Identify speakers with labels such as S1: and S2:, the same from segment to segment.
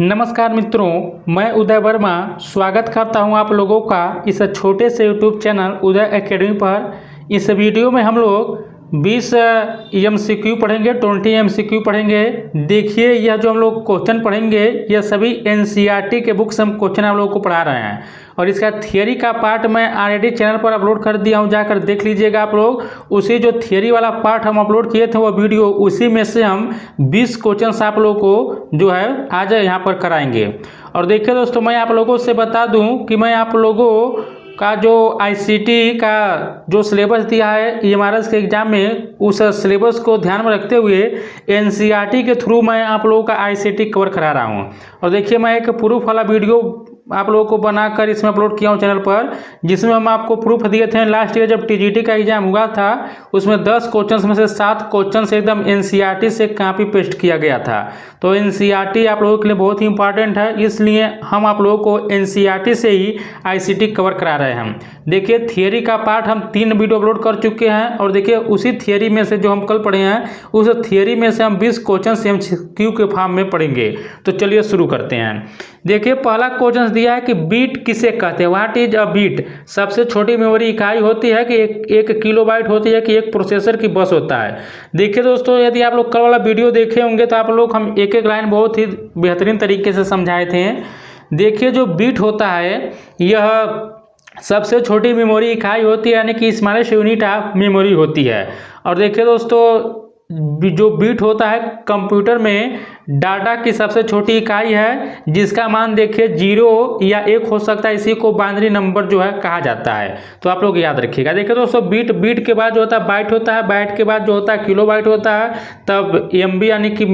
S1: नमस्कार मित्रों, मैं उदय वर्मा स्वागत करता हूं आप लोगों का इस छोटे से यूट्यूब चैनल उदय एकेडमी पर। इस वीडियो में हम लोग 20 MCQ पढ़ेंगे, 20 MCQ पढ़ेंगे। देखिए, यह जो हम लोग क्वेश्चन पढ़ेंगे यह सभी NCERT के बुक से हम क्वेश्चन आप लोगों को पढ़ा रहे हैं और इसका थियरी का पार्ट मैं ऑलरेडी चैनल पर अपलोड कर दिया हूं, जाकर देख लीजिएगा आप लोग। उसी जो थियरी वाला पार्ट हम अपलोड किए थे वो वीडियो, उसी में से हम 20 क्वेश्चन आप लोगों को जो है आज यहाँ पर कराएंगे। और देखिए दोस्तों, मैं आप लोगों से बता दूं कि मैं आप लोगों का जो ICT का जो सिलेबस दिया है EMRS के एग्ज़ाम में, उस सिलेबस को ध्यान में रखते हुए NCERT के थ्रू मैं आप लोगों का ICT कवर करा रहा हूं। और देखिए, मैं एक प्रूफ वाला वीडियो आप लोगों को बनाकर इसमें अपलोड किया हूं चैनल पर, जिसमें हम आपको प्रूफ दिए थे लास्ट ईयर जब TGT का एग्जाम हुआ था, उसमें 10 क्वेश्चन में से 7 क्वेश्चन से एकदम NCERT से कॉपी पेस्ट किया गया था। तो NCERT आप लोगों के लिए बहुत ही इंपॉर्टेंट है, इसलिए हम आप लोगों को NCERT से ही ICT कवर करा रहे हैं। देखिए, थियरी का पार्ट हम 3 वीडियो अपलोड कर चुके हैं और देखिए उसी थियरी में से जो हम कल पढ़े हैं, उस थियरी में से हम 20 क्वेश्चन MCQ के फॉर्म में पढ़ेंगे। तो चलिए शुरू करते हैं। देखिए, पहला क्वेश्चन दिया है कि बीट किसे कहते हैं। What is a bit. सबसे छोटी मेमोरी इकाई होती है कि एक किलोबाइट होती है कि एक प्रोसेसर की बस होता है। देखिए दोस्तों, यदि आप लोग कल वाला वीडियो देखे होंगे तो आप लोग हम एक एक लाइन बहुत ही बेहतरीन तरीके से समझाए थे। देखिए, जो बीट होता है यह सबसे छोटी मेमोरी इकाई होती है, यानी कि स्मॉलेस्ट यूनिट ऑफ मेमोरी होती है। और देखिए दोस्तों, जो बीट होता है कंप्यूटर में डाटा की सबसे छोटी इकाई है, जिसका मान देखिए 0 या 1 हो सकता है। इसी को बाइनरी नंबर जो है कहा जाता है। तो आप लोग याद रखिएगा। देखिए दोस्तों, बीट के बाद जो होता है बाइट होता है, बाइट के बाद जो होता है किलोबाइट होता है, तब MB यानी कि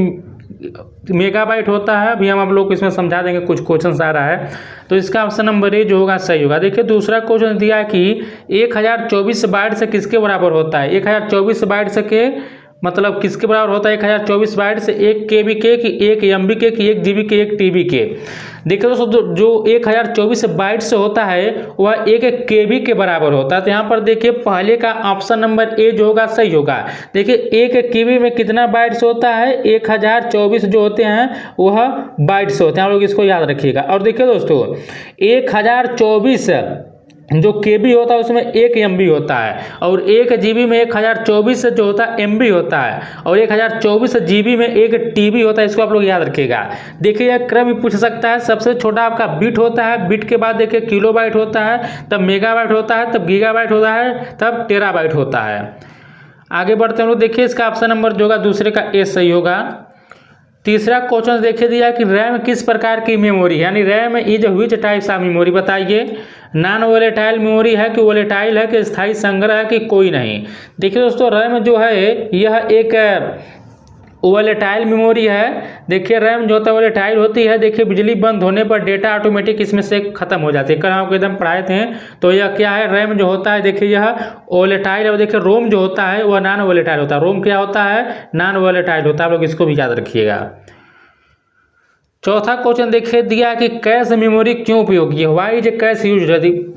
S1: मेगाबाइट होता है। अभी हम आप लोग को इसमें समझा देंगे, कुछ क्वेश्चन आ रहा है। तो इसका ऑप्शन नंबर ए जो होगा सही होगा। देखिए, दूसरा क्वेश्चन दिया है कि 1024 बाइट से किसके बराबर होता है। 1024 बाइट से के मतलब किसके बराबर होता है। 1024 बाइट से 1 KB के कि 1 MB के कि 1 GB के 1 TB के। देखिए दोस्तों, जो 1024 बाइट से होता है वह 1 KB के बराबर होता है। तो यहाँ पर देखिए पहले का ऑप्शन नंबर ए जो होगा सही होगा। देखिए, 1 KB में कितना बाइट्स होता है, 1024 जो होते हैं वह बाइट्स होते हैं। आप लोग इसको याद रखिएगा। और देखिए दोस्तों, 1024 जो KB होता है उसमें 1 MB होता है, और 1 GB में 1024 जो होता है MB होता है, और 1024 GB में 1 TB होता है। इसको आप लोग याद रखिएगा। देखिए, यह क्रम भी पूछ सकता है। सबसे छोटा आपका बिट होता है, बिट के बाद देखिए किलोबाइट होता है, तब मेगाबाइट होता है, तब गीगाबाइट होता है, तब टेराबाइट होता है। आगे बढ़ते हैं लोग। देखिए, इसका ऑप्शन नंबर जो होगा दूसरे का ए सही होगा। तीसरा क्वेश्चन देखिए दिया कि रैम किस प्रकार की मेमोरी है, यानी RAM is which types of memory. बताइए, नॉन वोलेटाइल मेमोरी है कि वोलेटाइल है कि स्थायी संग्रह है कि कोई नहीं। देखिए दोस्तों, रैम जो है यह एक वोलेटाइल मेमोरी है। देखिए, रैम जो होता है वोलेटाइल होती है। देखिए, बिजली बंद होने पर डेटा ऑटोमेटिक इसमें से खत्म हो जाती है। कल आपको एकदम पढ़ाए थे। तो यह क्या है, रैम जो होता है देखिए यह वोलेटाइल है। और देखिए, रोम जो होता है वह नॉन वोलेटाइल होता है। रोम क्या होता है, नॉन वोलेटाइल होता है। आप लोग इसको भी याद रखिएगा। चौथा क्वेश्चन देखिए दिया है कि कैश मेमोरी क्यों उपयोगी है। Why is cache use.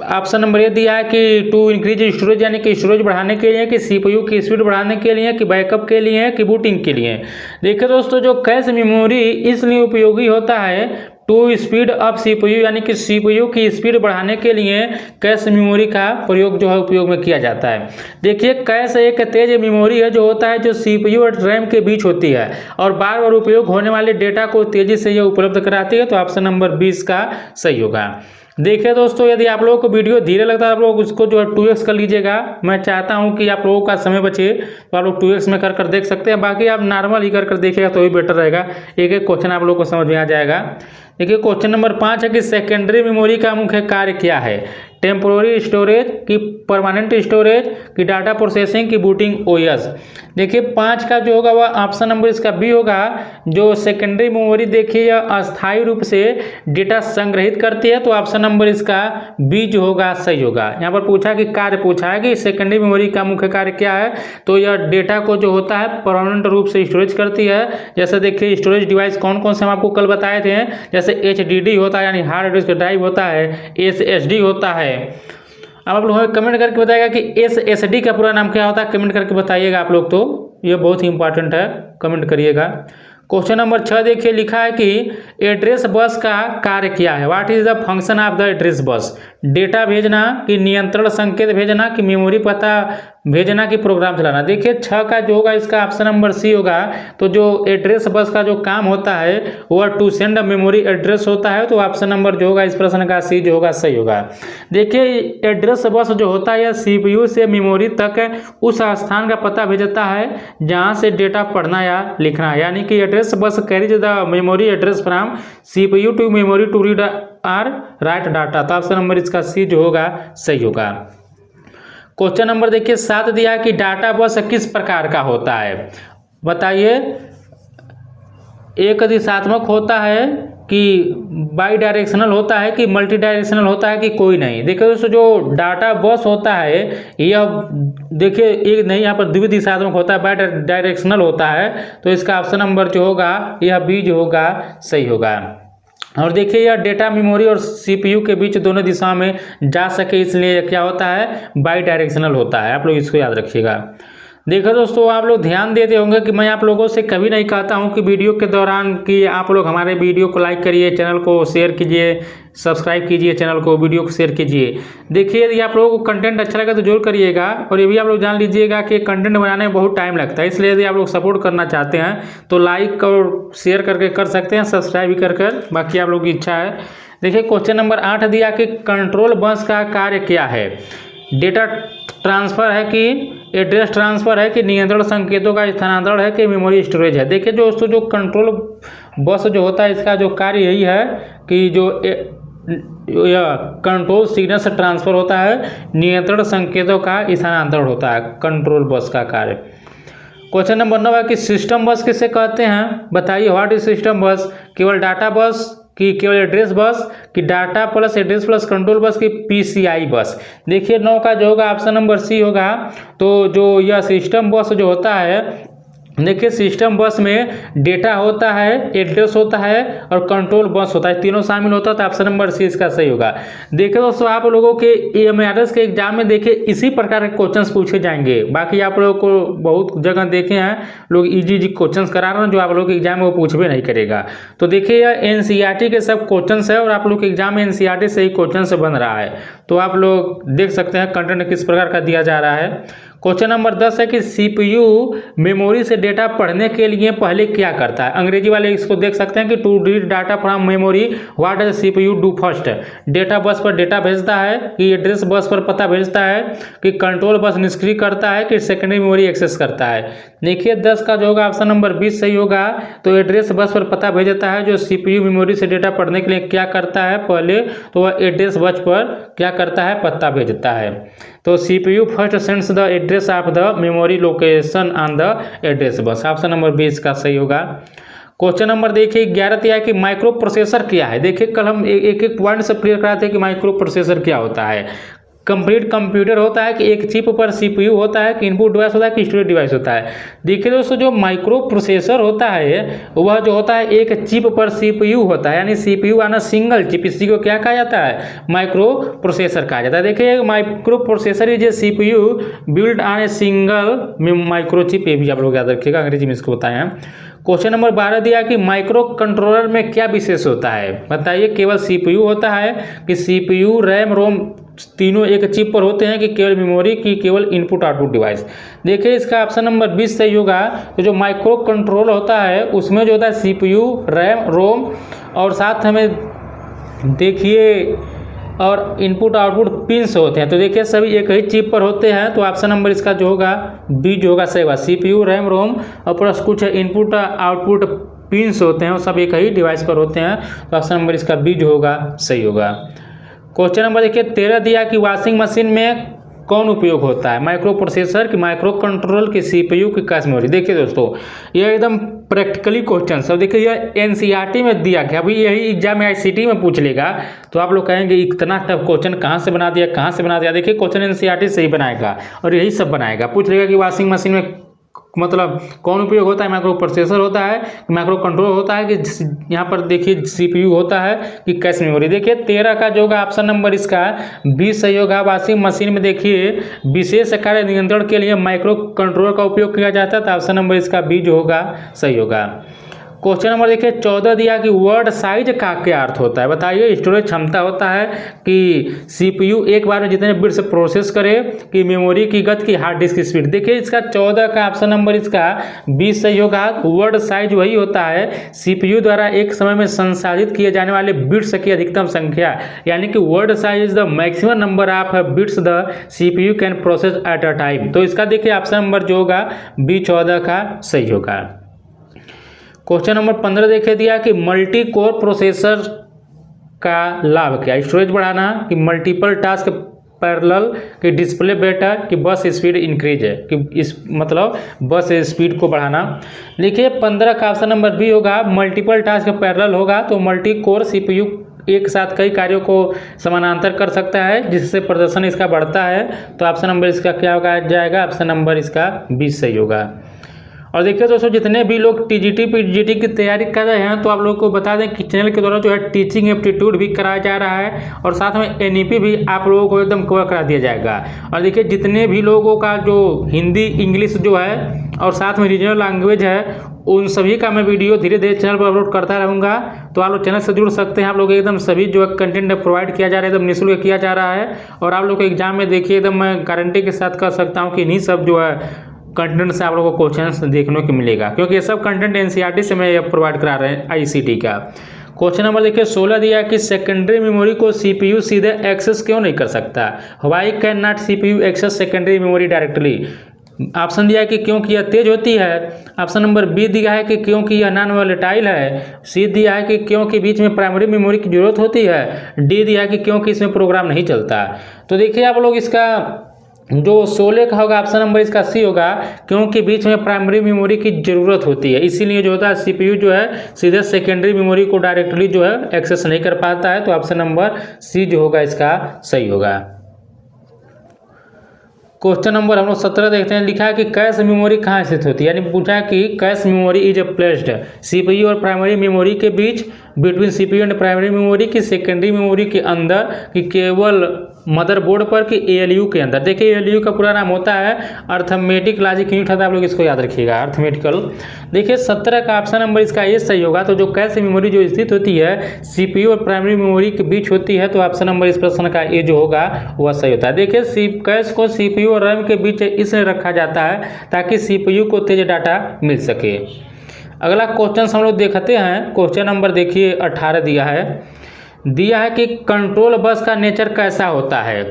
S1: Option number A दिया है कि टू इंक्रीज स्टोरेज, यानी कि स्टोरेज बढ़ाने के लिए, कि CPU की स्पीड बढ़ाने के लिए, कि बैकअप के लिए, कि बूटिंग के लिए। देखिए दोस्तों, जो कैश मेमोरी इसलिए उपयोगी होता है टू स्पीड अप CPU, यानी कि CPU की स्पीड बढ़ाने के लिए कैश मेमोरी का प्रयोग जो है उपयोग में किया जाता है। देखिए, कैश एक तेज मेमोरी है जो होता है जो CPU और रैम के बीच होती है और बार बार उपयोग होने वाले डेटा को तेजी से यह उपलब्ध कराती है। तो ऑप्शन नंबर 20 का सही होगा। देखिए दोस्तों, यदि आप लोगों को वीडियो धीरे लगता है आप लोग उसको जो है 2x कर लीजिएगा। मैं चाहता हूं कि आप लोगों का समय बचे, तो आप लोग 2x में कर देख सकते हैं। बाकी आप नॉर्मल ही कर देखिएगा तो ही बेटर रहेगा। एक एक क्वेश्चन आप लोगों को समझ में आ जाएगा। देखिए, क्वेश्चन नंबर 5 है कि सेकेंडरी मेमोरी का मुख्य कार्य क्या है। टेम्पोररी स्टोरेज, की परमानेंट स्टोरेज, की डाटा प्रोसेसिंग, की बूटिंग OS। देखिए, 5 का जो होगा वह ऑप्शन नंबर इसका बी होगा। जो सेकेंडरी मेमोरी देखिए यह अस्थायी रूप से डेटा संग्रहित करती है। तो ऑप्शन नंबर इसका बी जो होगा सही होगा। यहाँ पर पूछा कि कार्य पूछा है कि सेकेंडरी मेमोरी का मुख्य कार्य क्या है। तो यह डेटा को जो होता है परमानेंट रूप से स्टोरेज करती है। जैसे देखिए, स्टोरेज डिवाइस कौन कौन से हम आपको कल बताए थे। जैसे HDD होता है, यानी हार्ड डिस्क ड्राइव होता है। SSD होता है। अब आप लोग कमेंट करके बताइएगा कि SSD का पूरा नाम क्या होता है। कमेंट करके बताइएगा आप लोग, तो ये बहुत ही इंपॉर्टेंट है, कमेंट करिएगा। क्वेश्चन नंबर 6 देखिए, लिखा है कि एड्रेस बस का कार्य क्या है। What is the function of the address bus. Data भेजना कि नियंत्रण संकेत भेजना कि मेमोरी पता भेजना कि प्रोग्राम चलाना। देखिए 6 का जो होगा इसका ऑप्शन नंबर सी होगा। तो जो एड्रेस बस का जो काम होता है वह टू सेंड मेमोरी एड्रेस होता है। तो ऑप्शन नंबर जो होगा इस प्रश्न का सी जो होगा सही होगा। देखिए एड्रेस बस जो होता है यह सीपीयू से मेमोरी तक उस स्थान का पता भेजता है जहां से डेटा पढ़ना या लिखना है। यानी कि address bus carries the memory address from CPU to memory to read or write data. तो ऑप्शन नंबर इसका सी जो होगा सही होगा। क्वेश्चन नंबर देखिए 7 दिया कि डाटा बस किस प्रकार का होता है। बताइए, एक दिशात्मक होता है कि बाई डायरेक्शनल होता है कि मल्टी डायरेक्शनल होता है कि कोई नहीं। देखिए दोस्तों जो डाटा बस होता है यह देखिए एक नहीं, यहाँ पर द्विदिशात्मक होता है, बाई डायरेक्शनल होता है। तो इसका ऑप्शन नंबर जो होगा यह बी जो होगा सही होगा। और देखिए यह डेटा मेमोरी और सीपीयू के बीच दोनों दिशा में जा सके इसलिए क्या होता है, बाई डायरेक्शनल होता है। आप लोग इसको याद रखिएगा। देखो दोस्तों आप लोग ध्यान देते होंगे कि मैं आप लोगों से कभी नहीं कहता हूं कि वीडियो के दौरान कि आप लोग हमारे वीडियो को लाइक करिए, चैनल को शेयर कीजिए, सब्सक्राइब कीजिए, चैनल को वीडियो को शेयर कीजिए। देखिए यदि आप लोगों को कंटेंट अच्छा लगा तो जरूर करिएगा। और ये भी आप लोग जान लीजिएगा कि कंटेंट बनाने में बहुत टाइम लगता है, इसलिए यदि आप लोग सपोर्ट करना चाहते हैं तो लाइक और शेयर करके कर सकते हैं, सब्सक्राइब भी कर बाकी आप लोग की इच्छा है। देखिए क्वेश्चन नंबर 8 दिया कि कंट्रोल बस का कार्य क्या है। डेटा ट्रांसफ़र है कि एड्रेस ट्रांसफ़र है कि नियंत्रण संकेतों का स्थानांतरण है कि मेमोरी स्टोरेज है। देखिए दोस्तों जो कंट्रोल बस जो होता है इसका जो कार्य यही है कि जो कंट्रोल सिग्नल से ट्रांसफ़र होता है, नियंत्रण संकेतों का स्थानांतरण होता है कंट्रोल बस का कार्य। क्वेश्चन नंबर 9 है कि सिस्टम बस किसे कहते हैं। बताइए, व्हाट इज सिस्टम बस। केवल डाटा बस कि केवल एड्रेस बस कि data plus address plus control bus की पीसीआई बस। देखिए 9 का जो होगा ऑप्शन नंबर सी होगा। तो जो यह सिस्टम बस जो होता है, देखिए सिस्टम बस में डेटा होता है, एड्रेस होता है और कंट्रोल बस होता है, तीनों शामिल होता है। तो ऑप्शन नंबर सी इसका सही होगा। देखिए दोस्तों आप लोगों के एमआरएस के एग्जाम में देखिए इसी प्रकार के क्वेश्चंस पूछे जाएंगे। बाकी आप लोगों को बहुत जगह देखे हैं लोग इजी क्वेश्चंस करा रहे हैं जो आप लोगों के एग्जाम में वो पूछबे नहीं करेगा। तो देखिए यह एनसीईआरटी के सब क्वेश्चंस है और आप लोग के एग्जाम में एनसीईआरटी से ही क्वेश्चन बन रहा है। तो आप लोग देख सकते हैं कंटेंट किस प्रकार का दिया जा रहा है। क्वेश्चन नंबर 10 है कि सीपीयू मेमोरी से डेटा पढ़ने के लिए पहले क्या करता है। अंग्रेजी वाले इसको देख सकते हैं कि to read data from memory what does CPU do first. Data bus पर डेटा भेजता है कि एड्रेस बस पर पता भेजता है कि कंट्रोल बस निष्क्रिय करता है कि सेकेंडरी मेमोरी एक्सेस करता है। देखिए 10 का जो होगा ऑप्शन नंबर 20 सही होगा। तो एड्रेस बस पर पता भेजता है। जो सीपीयू मेमोरी से डेटा पढ़ने के लिए क्या करता है पहले, तो वह एड्रेस बस पर क्या करता है, पता भेजता है। तो CPU first sends the address of the memory location on the address bus. Option number 20 का सही होगा। क्वेश्चन नंबर देखिए 11 दिया है कि माइक्रो प्रोसेसर क्या है। देखिए कल हम एक पॉइंट से क्लियर कराते हैं कि माइक्रो प्रोसेसर क्या होता है। कंप्लीट कंप्यूटर होता है कि एक चिप पर सीपीयू होता है कि इनपुट डिवाइस होता है कि स्टोरेज डिवाइस होता है। देखिए दोस्तों जो माइक्रो प्रोसेसर होता है वह जो होता है एक चिप पर सीपीयू होता है, यानी सीपीयू आना सिंगल चिप, इसी को क्या कहा जाता है, माइक्रो प्रोसेसर कहा जाता है। देखिए micro processor is a CPU build on a single micro chip. ये भी आप लोग याद रखिएगा, अंग्रेजी में इसको बताएं। क्वेश्चन नंबर 12 दिया कि माइक्रो कंट्रोलर में क्या विशेष होता है। बताइए, केवल सीपीयू होता है कि सीपीयू रैम रोम तीनों एक चिप पर होते हैं कि केवल मेमोरी की केवल इनपुट आउटपुट डिवाइस। देखिए इसका ऑप्शन नंबर 20 सही होगा। तो जो माइक्रो कंट्रोल होता है उसमें जो होता है सीपीयू रैम रोम और साथ हमें देखिए और इनपुट आउटपुट पिंस होते हैं। तो देखिए सभी एक ही चिप पर होते हैं। तो ऑप्शन नंबर इसका जो होगा बी जो होगा सही होगा। सीपीयू रैम रोम और प्लस कुछ इनपुट आउटपुट पिंस होते हैं, वो सब एक ही डिवाइस पर होते हैं। तो ऑप्शन नंबर इसका बी जो होगा सही होगा। क्वेश्चन नंबर देखिए 13 दिया कि वॉशिंग मशीन में कौन उपयोग होता है, माइक्रो प्रोसेसर की माइक्रो कंट्रोलर की सीपीयू की कैश मेमोरी। देखिए दोस्तों ये एकदम प्रैक्टिकली क्वेश्चन सब देखिए यह एनसीईआरटी में दिया गया। अभी यही एग्जाम में आईसीटी में पूछ लेगा तो आप लोग कहेंगे इतना टफ क्वेश्चन कहाँ से बना दिया, कहाँ से बना दिया। देखिए क्वेश्चन एनसीईआरटी से ही बनाएगा और यही सब बनाएगा। पूछ लेगा कि वॉशिंग मशीन में मतलब कौन उपयोग होता है, माइक्रो प्रोसेसर होता है, माइक्रो कंट्रोलर होता है कि यहाँ पर देखिए सीपीयू होता है कि कैश मेमोरी। देखिए 13 का जो होगा ऑप्शन नंबर इसका 20 सही होगा। वॉशिंग मशीन में देखिए विशेष कार्य नियंत्रण के लिए माइक्रो कंट्रोलर का उपयोग किया जाता है। तो ऑप्शन नंबर इसका बी जो होगा सही होगा। क्वेश्चन नंबर देखिए 14 दिया कि वर्ड साइज का क्या अर्थ होता है, बताइए। स्टोरेज क्षमता होता है कि सीपीयू एक बार में जितने बिट्स प्रोसेस करे, कि मेमोरी की गति, की हार्ड डिस्क की स्पीड। देखिए इसका 14 का ऑप्शन नंबर इसका 20 सही होगा। वर्ड साइज वही होता है सीपीयू द्वारा एक समय में संसाधित किए जाने वाले बिट्स की अधिकतम संख्या, यानी कि word size is the maximum number of bits the CPU can process at a time. तो इसका देखिए ऑप्शन नंबर जो होगा B14 का सही होगा। क्वेश्चन नंबर 15 देखिए दिया कि मल्टी कोर प्रोसेसर का लाभ क्या। स्टोरेज बढ़ाना, कि मल्टीपल टास्क पैरेलल, कि डिस्प्ले बेटर, कि बस स्पीड इंक्रीज है, कि इस मतलब बस स्पीड को बढ़ाना। देखिए 15 का ऑप्शन नंबर बी होगा, मल्टीपल टास्क पैरेलल होगा। तो मल्टी कोर सीपीयू एक साथ कई कार्यों को समानांतर कर सकता है, जिससे प्रदर्शन इसका बढ़ता है। तो ऑप्शन नंबर इसका क्या होगा जाएगा, ऑप्शन नंबर इसका 20 सही होगा। और देखिए दोस्तों, जितने भी लोग टीजीटी पीजीटी की तैयारी कर रहे हैं, तो आप लोगों को बता दें कि चैनल के द्वारा जो है टीचिंग एप्टीट्यूड भी कराया जा रहा है, और साथ में एनईपी भी आप लोगों को एकदम कवर करा दिया जाएगा। और देखिए जितने भी लोगों का जो हिंदी इंग्लिश जो है और साथ में रीजनल लैंग्वेज है, उन सभी का मैं वीडियो धीरे धीरे चैनल पर अपलोड करता रहूँगा। तो आप लोग चैनल से जुड़ सकते हैं। आप लोग एकदम सभी जो है कंटेंट प्रोवाइड किया जा रहा है, एकदम निःशुल्क किया जा रहा है। और आप लोग को एग्जाम में देखिए एकदम मैं गारंटी के साथ कह सकता हूँ कि इन्हीं सब जो है कंटेंट से आप लोगों को क्वेश्चन देखने को मिलेगा, क्योंकि ये सब कंटेंट एनसीईआरटी से मैं प्रोवाइड करा रहे हैं आईसीटी का। क्वेश्चन नंबर देखिए 16 दिया कि सेकेंडरी मेमोरी को सीपीयू सीधे एक्सेस क्यों नहीं कर सकता। Why can not CPU access secondary memory directly. Option दिया है कि क्योंकि यह तेज होती है। ऑप्शन नंबर बी दिया है कि क्योंकि यह नॉन वोलेटाइल है। सी दिया है कि क्योंकि बीच में प्राइमरी मेमोरी की जरूरत होती है। डी दिया है कि क्योंकि इसमें प्रोग्राम नहीं चलता। तो देखिए आप लोग इसका जो 16 का होगा ऑप्शन नंबर इसका सी होगा, क्योंकि बीच में प्राइमरी मेमोरी की ज़रूरत होती है, इसीलिए जो होता है सीपीयू जो है सीधे सेकेंडरी मेमोरी को डायरेक्टली जो है एक्सेस नहीं कर पाता है। तो ऑप्शन नंबर सी जो होगा इसका सही होगा। क्वेश्चन नंबर हम लोग 17 देखते हैं। लिखा है कि कैश मेमोरी कहाँ स्थित होती है, यानी पूछा है कि cache memory is placed CPU और प्राइमरी मेमोरी के बीच, between CPU and primary memory की सेकेंडरी मेमोरी के अंदर, कि केवल मदरबोर्ड पर, कि एएलयू के अंदर। देखिए एएलयू का पूरा नाम होता है अर्थमेटिक लॉजिक यूनिट होता है, आप लोग इसको याद रखिएगा, अर्थमेटिकल। देखिए 17 का ऑप्शन नंबर इसका ये सही होगा। तो जो कैश मेमोरी जो स्थित होती है सीपीयू और प्राइमरी मेमोरी के बीच होती है, तो ऑप्शन नंबर इस प्रश्न का ये जो होगा वह सही होता है। देखिए कैश को सीपीयू और रैम के बीच इसलिए रखा जाता है ताकि सीपीयू को तेज डाटा मिल सके। अगला क्वेश्चन हम लोग देखते हैं। क्वेश्चन नंबर देखिए 18 दिया है कि कंट्रोल बस का नेचर कैसा होता है।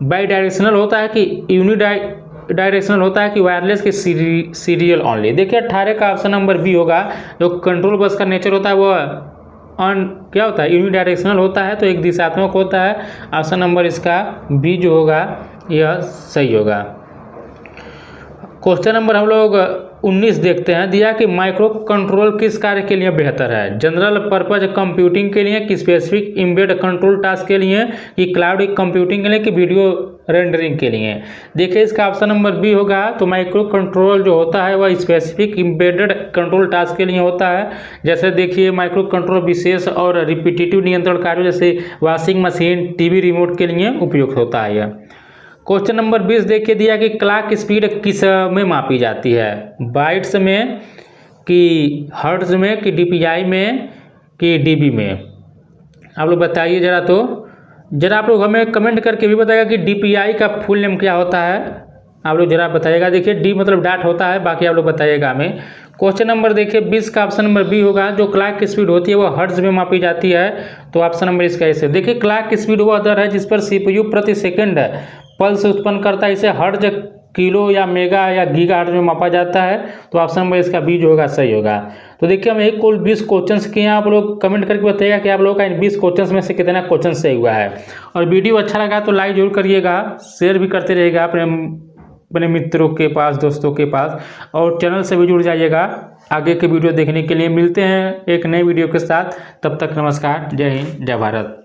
S1: बाई डायरेक्शनल होता है, कि यूनिडायरेक्शनल होता है, कि वायरलेस, की सीरियल ओनली। देखिए 18 का ऑप्शन नंबर बी होगा। जो कंट्रोल बस का नेचर होता है वह क्या होता है, यूनिडायरेक्शनल होता है, तो एक दिशात्मक होता है। ऑप्शन नंबर इसका बी जो होगा यह सही होगा। क्वेश्चन नंबर हम लोग 19 देखते हैं। दिया कि माइक्रो कंट्रोल किस कार्य के लिए बेहतर है। जनरल पर्पज कंप्यूटिंग के लिए, कि स्पेसिफिक एम्बेड कंट्रोल टास्क के लिए, कि क्लाउड कंप्यूटिंग के लिए, कि वीडियो रेंडरिंग के लिए। देखिए इसका ऑप्शन नंबर बी होगा। तो माइक्रो कंट्रोल जो होता है वह स्पेसिफिक एम्बेडेड कंट्रोल टास्क के लिए होता है। जैसे देखिए माइक्रो कंट्रोल विशेष और रिपीटेटिव नियंत्रण कार्यों जैसे वॉशिंग मशीन, टीवी रिमोट के लिए उपयुक्त होता है यह। क्वेश्चन नंबर 20 देखिए दिया कि क्लॉक स्पीड किस में मापी जाती है। बाइट्स में, कि हर्ट्ज में, कि डीपीआई में, कि डीबी में। आप लोग बताइए जरा। तो जरा आप लोग हमें कमेंट करके भी बताइएगा कि डीपीआई का फुल नेम क्या होता है, आप लोग जरा बताइएगा। देखिए डी मतलब डाट होता है, बाकी आप लोग बताइएगा हमें। क्वेश्चन नंबर देखिए 20 का ऑप्शन नंबर बी होगा। जो क्लॉक की स्पीड होती है वो हर्ट्ज में मापी जाती है। तो ऑप्शन नंबर इसका ऐसे। देखिए क्लॉक की स्पीड वह दर है जिस पर सीपीयू प्रति सेकंड पल्स उत्पन्न करता है। इसे हर्ट्ज, किलो या मेगा या गीगा हर्ट्ज में मापा जाता है। तो ऑप्शन नंबर इसका बी जो होगा सही होगा। तो देखिए हम एक कुल 20 क्वेश्चंस किए हैं। आप लोग कमेंट करके बताइएगा कि आप लोगों का इन 20 क्वेश्चंस में से कितना क्वेश्चन सही हुआ है। और वीडियो अच्छा लगा तो लाइक जरूर करिएगा, शेयर भी करते रहिएगा अपने मित्रों के पास, दोस्तों के पास, और चैनल से भी जुड़ जाइएगा आगे के वीडियो देखने के लिए। मिलते हैं एक नए वीडियो के साथ, तब तक नमस्कार, जय हिंद, जय भारत।